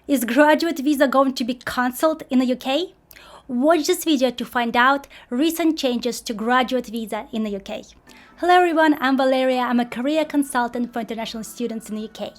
Is graduate visa going to be cancelled in the UK? Watch this video to find out recent changes to graduate visa in the UK. Hello everyone, I'm Valeria. I'm a career consultant for international students in the UK.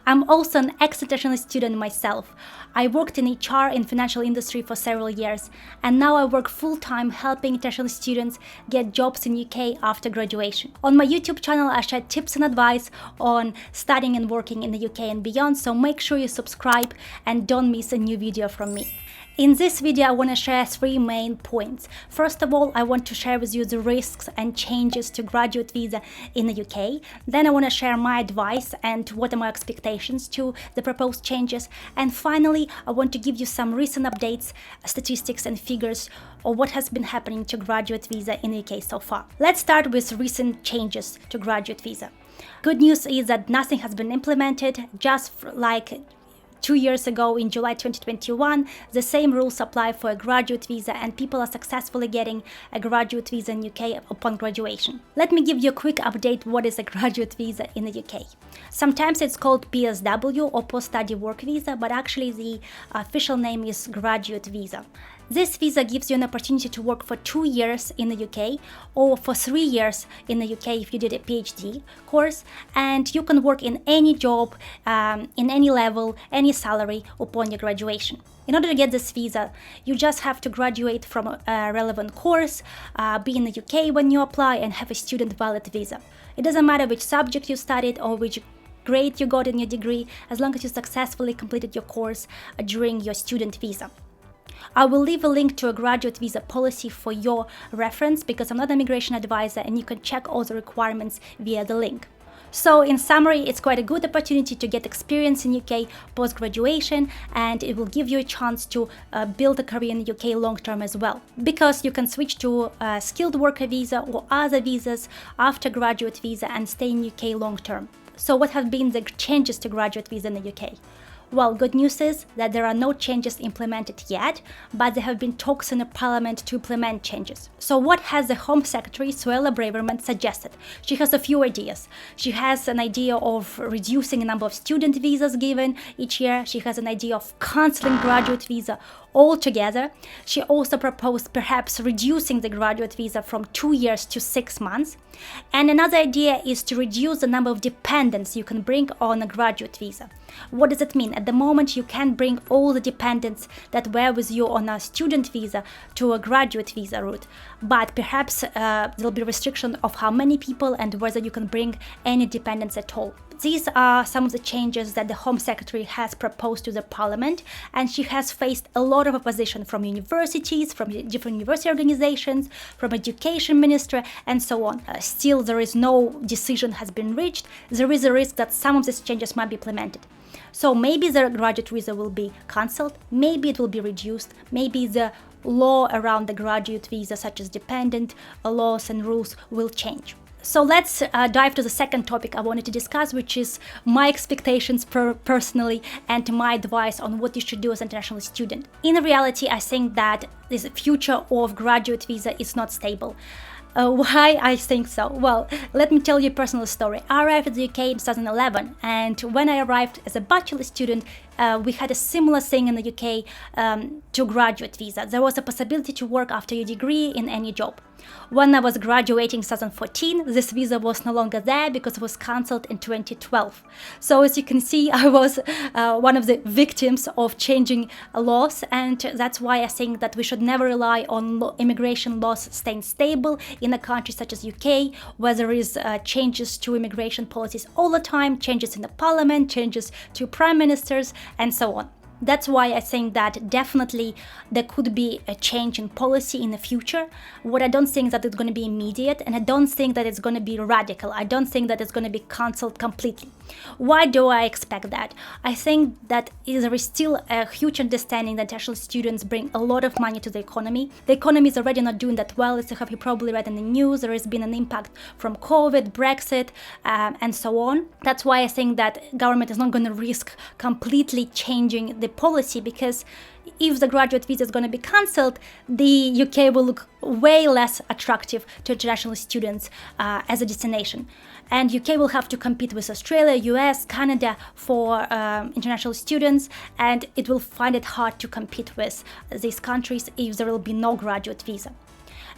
I'm also an ex-international student myself. I worked in HR in financial industry for several years, and now I work full-time helping international students get jobs in UK after graduation. On my YouTube channel, I share tips and advice on studying and working in the UK and beyond, so make sure you subscribe and don't miss a new video from me. In this video, I want to share 3 main points. First of all, I want to share with you the risks and changes to graduate visa in the UK. Then I want to share my advice and what are my expectations to the proposed changes. And finally, I want to give you some recent updates, statistics and figures of what has been happening to graduate visa in the UK so far. Let's start with recent changes to graduate visa. Good news is that nothing has been implemented, just like 2 years ago in July 2021, the same rules apply for a graduate visa and people are successfully getting a graduate visa in UK upon graduation. Let me give you a quick update what is a graduate visa in the UK. Sometimes it's called PSW or post-study work visa, but actually the official name is graduate visa. This visa gives you an opportunity to work for 2 years in the UK or for 3 years in the UK if you did a PhD course, and you can work in any job, in any level, any salary upon your graduation. In order to get this visa, you just have to graduate from a relevant course, be in the UK when you apply, and have a student valid visa. It doesn't matter which subject you studied or which grade you got in your degree, as long as you successfully completed your course during your student visa. I will leave a link to a graduate visa policy for your reference because I'm not an immigration advisor and you can check all the requirements via the link. So in summary, it's quite a good opportunity to get experience in UK post-graduation, and it will give you a chance to build a career in the UK long-term as well, because you can switch to a skilled worker visa or other visas after graduate visa and stay in UK long-term. So what have been the changes to graduate visa in the UK? Well, good news is that there are no changes implemented yet, but there have been talks in the parliament to implement changes. So what has the Home Secretary, Suella Braverman, suggested? She has a few ideas. She has an idea of reducing the number of student visas given each year. She has an idea of cancelling graduate visa altogether. She also proposed perhaps reducing the graduate visa from 2 years to 6 months. And another idea is to reduce the number of dependents you can bring on a graduate visa. What does it mean? At the moment, you can bring all the dependents that were with you on a student visa to a graduate visa route, but perhaps there'll be restriction of how many people and whether you can bring any dependents at all. These are some of the changes that the Home Secretary has proposed to the Parliament, and she has faced a lot of opposition from universities, from different university organizations, from Education Ministry, and so on. Still, there is no decision has been reached. There is a risk that some of these changes might be implemented. So maybe the graduate visa will be cancelled, maybe it will be reduced, maybe the law around the graduate visa, such as dependent laws and rules, will change. So let's dive to the second topic I wanted to discuss, which is my expectations personally and my advice on what you should do as an international student. In reality, I think that this future of graduate visa is not stable. Why I think so? Well, let me tell you a personal story. I arrived at the UK in 2011, and when I arrived as a bachelor student, we had a similar thing in the UK to graduate visa. There was a possibility to work after your degree in any job. When I was graduating in 2014, this visa was no longer there because it was cancelled in 2012. So as you can see, I was one of the victims of changing laws, and that's why I think that we should never rely on immigration laws staying stable in a country such as UK, where there is changes to immigration policies all the time, changes in the parliament, changes to prime ministers, and so on. That's why I think that definitely there could be a change in policy in the future. What I don't think that it's going to be immediate, and I don't think that it's going to be radical. I don't think that it's going to be cancelled completely. Why do I expect that? I think that there is still a huge understanding that international students bring a lot of money to the economy. The economy is already not doing that well. As you have probably read in the news, there has been an impact from COVID, Brexit, and so on. That's why I think that government is not going to risk completely changing the policy, because if the graduate visa is going to be cancelled, the UK will look way less attractive to international students as a destination. And UK will have to compete with Australia, US, Canada for international students, and it will find it hard to compete with these countries if there will be no graduate visa.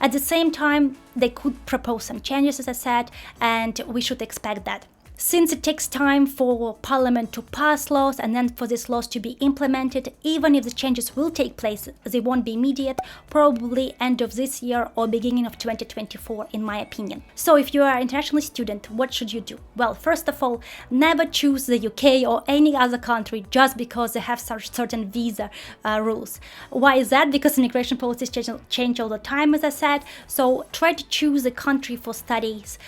At the same time, they could propose some changes, as I said, and we should expect that. Since it takes time for Parliament to pass laws and then for these laws to be implemented, even if the changes will take place, they won't be immediate, probably end of this year or beginning of 2024, in my opinion. So if you are an international student, what should you do? Well, first of all, never choose the UK or any other country just because they have such certain visa rules. Why is that? Because immigration policies change all the time, as I said. So try to choose a country for studies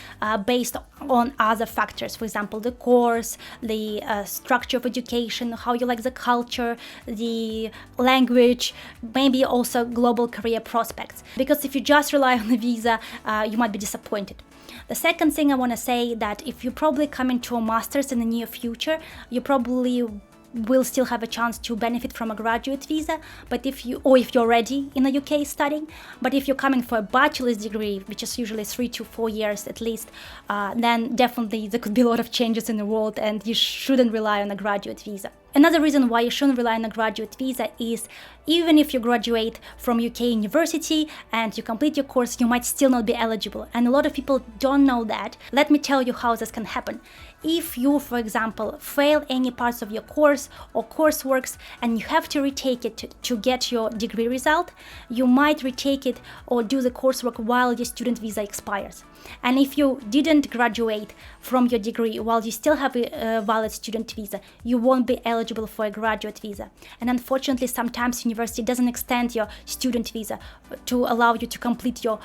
based on other factors. For example, the course, the structure of education, how you like the culture, the language, maybe also global career prospects. Because if you just rely on the visa, you might be disappointed. The second thing I want to say that if you probably come into a master's in the near future, you probably will still have a chance to benefit from a graduate visa, but if you're already in the UK studying, but if you're coming for a bachelor's degree, which is usually 3 to 4 years at least, then definitely there could be a lot of changes in the world and you shouldn't rely on a graduate visa. Another reason why you shouldn't rely on a graduate visa is even if you graduate from UK university and you complete your course, you might still not be eligible. And a lot of people don't know that. Let me tell you how this can happen. If you, for example, fail any parts of your course or courseworks and you have to retake it to get your degree result, you might retake it or do the coursework while your student visa expires. And if you didn't graduate from your degree while you still have a valid student visa, you won't be eligible for a graduate visa. And unfortunately, sometimes university doesn't extend your student visa to allow you to complete your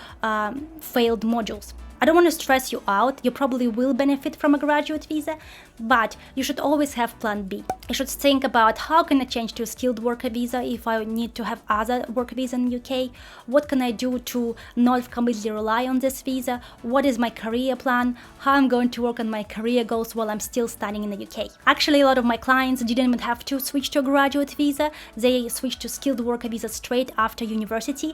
failed modules. I don't want to stress you out, you probably will benefit from a graduate visa, but you should always have plan B. You should think about how can I change to a skilled worker visa if I need to have other work visa in the UK, what can I do to not completely rely on this visa, what is my career plan, how I'm going to work on my career goals while I'm still studying in the UK. Actually, a lot of my clients didn't even have to switch to a graduate visa, they switched to skilled worker visa straight after university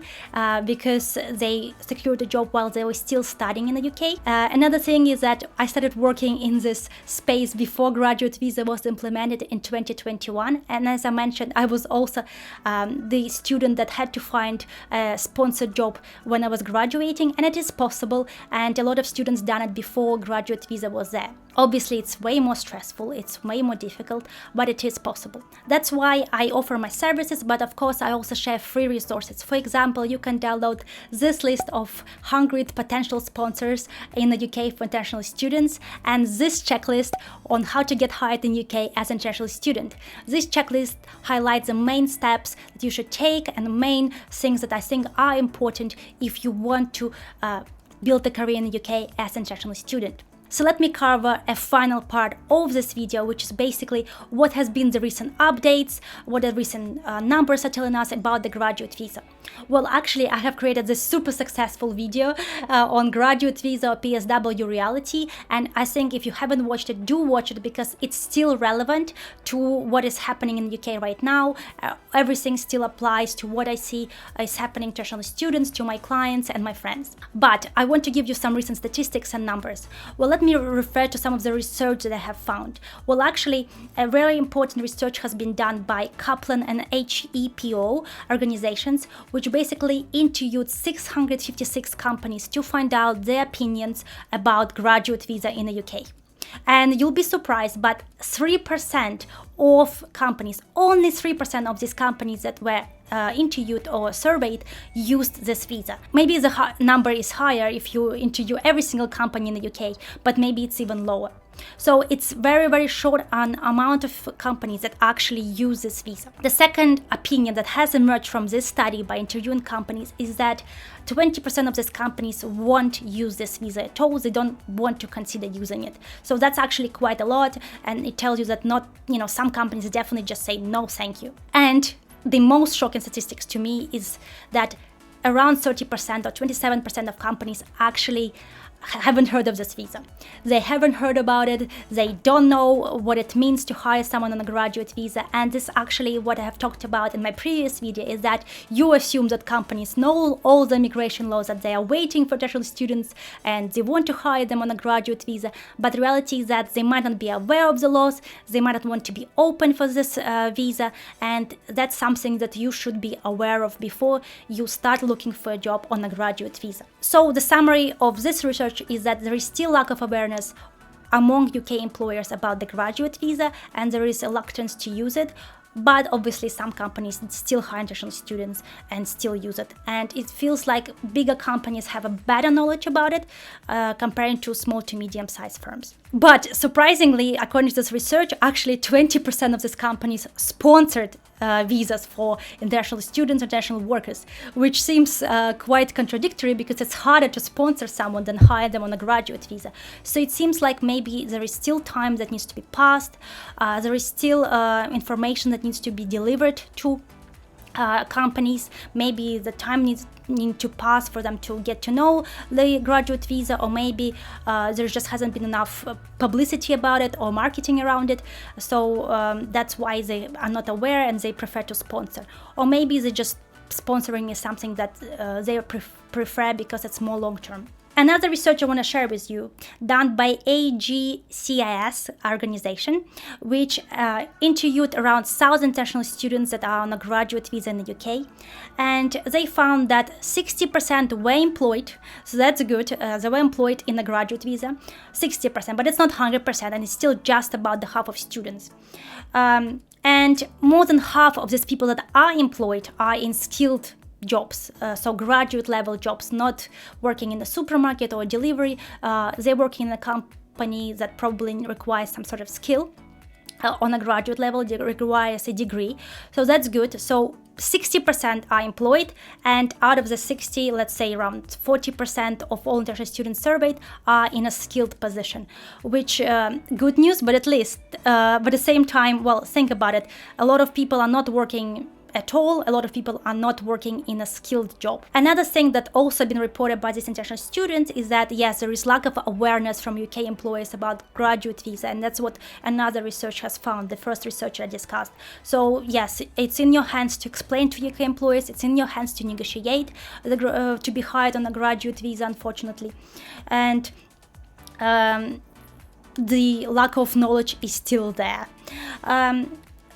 because they secured a job while they were still studying in the UK. Another thing is that I started working in this space before graduate visa was implemented in 2021, and as I mentioned, I was also the student that had to find a sponsored job when I was graduating, and it is possible, and a lot of students done it before graduate visa was there. Obviously, it's way more stressful, it's way more difficult, but it is possible. That's why I offer my services, but of course I also share free resources. For example, you can download this list of 100 potential sponsors in the UK for international students, and this checklist on how to get hired in UK as an international student. This checklist highlights the main steps that you should take and the main things that I think are important if you want to build a career in the UK as an international student. So let me cover a final part of this video, which is basically what has been the recent updates, what the recent numbers are telling us about the graduate visa. Well, actually, I have created this super successful video on graduate visa or PSW reality, and I think if you haven't watched it, do watch it because it's still relevant to what is happening in the UK right now. Everything still applies to what I see is happening to international students, to my clients and my friends. But I want to give you some recent statistics and numbers. Well, let me refer to some of the research that I have found. Well, actually, a very important research has been done by Kaplan and HEPO organizations, which basically interviewed 656 companies to find out their opinions about graduate visa in the UK. And you'll be surprised, but 3% of companies, only 3% of these companies that were interviewed or surveyed used this visa. Maybe the number is higher if you interview every single company in the UK, but maybe it's even lower. So it's very, very short on amount of companies that actually use this visa. The second opinion that has emerged from this study by interviewing companies is that 20% of these companies won't use this visa at all. They don't want to consider using it. So that's actually quite a lot, and it tells you that some companies definitely just say no, thank you. And the most shocking statistics to me is that around 30% or 27% of companies actually haven't heard of this visa. They haven't heard about it. They don't know what it means to hire someone on a graduate visa. And this actually what I have talked about in my previous video is that you assume that companies know all the immigration laws, that they are waiting for international students and they want to hire them on a graduate visa. But the reality is that they might not be aware of the laws. They might not want to be open for this visa. And that's something that you should be aware of before you start looking for a job on a graduate visa. So the summary of this research is that there is still lack of awareness among UK employers about the graduate visa, and there is reluctance to use it. But obviously some companies still hire international students and still use it. And it feels like bigger companies have a better knowledge about it comparing to small to medium-sized firms. But surprisingly, according to this research, actually 20% of these companies sponsored visas for international students, international workers, which seems quite contradictory because it's harder to sponsor someone than hire them on a graduate visa. So it seems like maybe there is still time that needs to be passed. There is still information that needs to be delivered to companies. Maybe the time needs to pass for them to get to know the graduate visa, or maybe there just hasn't been enough publicity about it or marketing around it, so that's why they are not aware and they prefer to sponsor. Or maybe they just sponsoring is something that they prefer because it's more long-term. Another research I want to share with you, done by AGCIS organization, which interviewed around 1,000 international students that are on a graduate visa in the UK, and they found that 60% were employed, so that's good, they were employed in a graduate visa, 60%, but it's not 100%, and it's still just about the half of students. And more than half of these people that are employed are in skilled jobs, so graduate level jobs, not working in a supermarket or delivery. They're working in a company that probably requires some sort of skill. On a graduate level, it requires a degree, so that's good. So 60% are employed, and out of the 60, let's say around 40% of all international students surveyed are in a skilled position, which good news, but at least, but at the same time, well, think about it. A lot of people are not working at all. A lot of people are not working in a skilled job. Another thing that also been reported by these international students is that yes, there is lack of awareness from UK employers about graduate visa, and that's what another research has found, the first research I discussed. So yes, it's in your hands to explain to UK employers, it's in your hands to negotiate to be hired on a graduate visa, unfortunately. And the lack of knowledge is still there.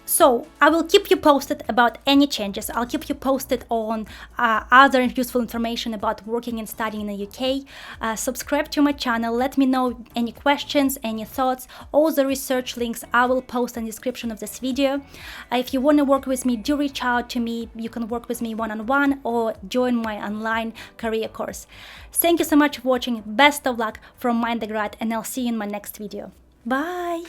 So I will keep you posted about any changes. I'll keep you posted on other useful information about working and studying in the UK. Subscribe to my channel. Let me know any questions, any thoughts. All the research links I will post in the description of this video. If you want to work with me, do reach out to me. You can work with me one-on-one or join my online career course. Thank you so much for watching. Best of luck from Grad, and I'll see you in my next video. Bye!